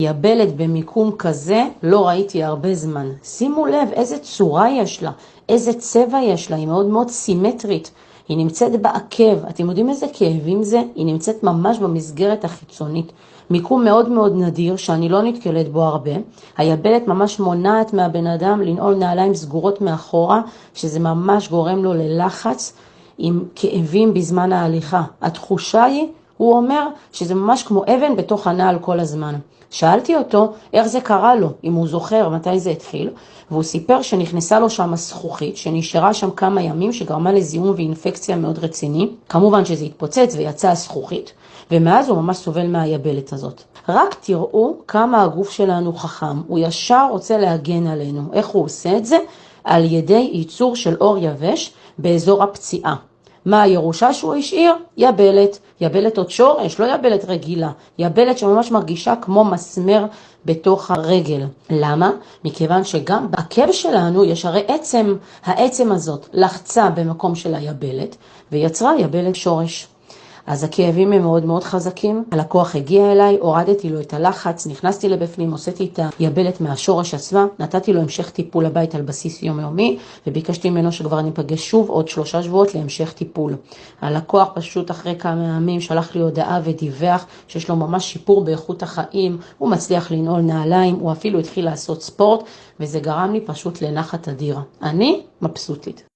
יבלת במיקום כזה לא ראיתי הרבה זמן. שימו לב איזה צורה יש לה, איזה צבע יש לה, היא מאוד מאוד סימטרית. היא נמצאת בעקב, אתם יודעים איזה כאבים זה? היא נמצאת ממש במסגרת החיצונית. מיקום מאוד מאוד נדיר שאני לא נתקלת בו הרבה. היבלת ממש מונעת מהבן אדם לנעול נעליים סגורות מאחורה, שזה ממש גורם לו ללחץ עם כאבים בזמן ההליכה. התחושה היא, הוא אומר שזה ממש כמו אבן בתוך הנעל כל הזמן. שאלתי אותו איך זה קרה לו, אם הוא זוכר מתי זה התחיל, והוא סיפר שנכנסה לו שם זכוכית, שנשארה שם כמה ימים, שגרמה לזיהום ואינפקציה מאוד רציני. כמובן שזה התפוצץ ויצא הזכוכית, ומאז הוא ממש סובל מהיבלת הזאת. רק תראו כמה הגוף שלנו חכם, הוא ישר רוצה להגן עלינו. איך הוא עושה את זה? על ידי ייצור של אור יבש באזור הפציעה. מה הירושה שהוא השאיר? יבלת. יבלת עוד שורש, לא יבלת רגילה. יבלת שממש מרגישה כמו מסמר בתוך הרגל. למה? מכיוון שגם בעקב שלנו יש הרי עצם. העצם הזאת לחצה במקום של היבלת ויצרה יבלת שורש. אז הכאבים הם מאוד מאוד חזקים. הלקוח הגיע אליי, הורדתי לו את הלחץ, נכנסתי לבפנים, הוצאתי את היבלת מהשורש עצמה, נתתי לו המשך טיפול לבית על בסיס יומיומי, וביקשתי ממנו שכבר ניפגש שוב עוד 3 שבועות להמשך טיפול. הלקוח פשוט אחרי כמה ימים שלח לי הודעה ודיווח שיש לו ממש שיפור באיכות החיים, הוא מצליח לנעול נעליים, הוא אפילו התחיל לעשות ספורט, וזה גרם לי פשוט לנחת אדירה. אני מבסוטית.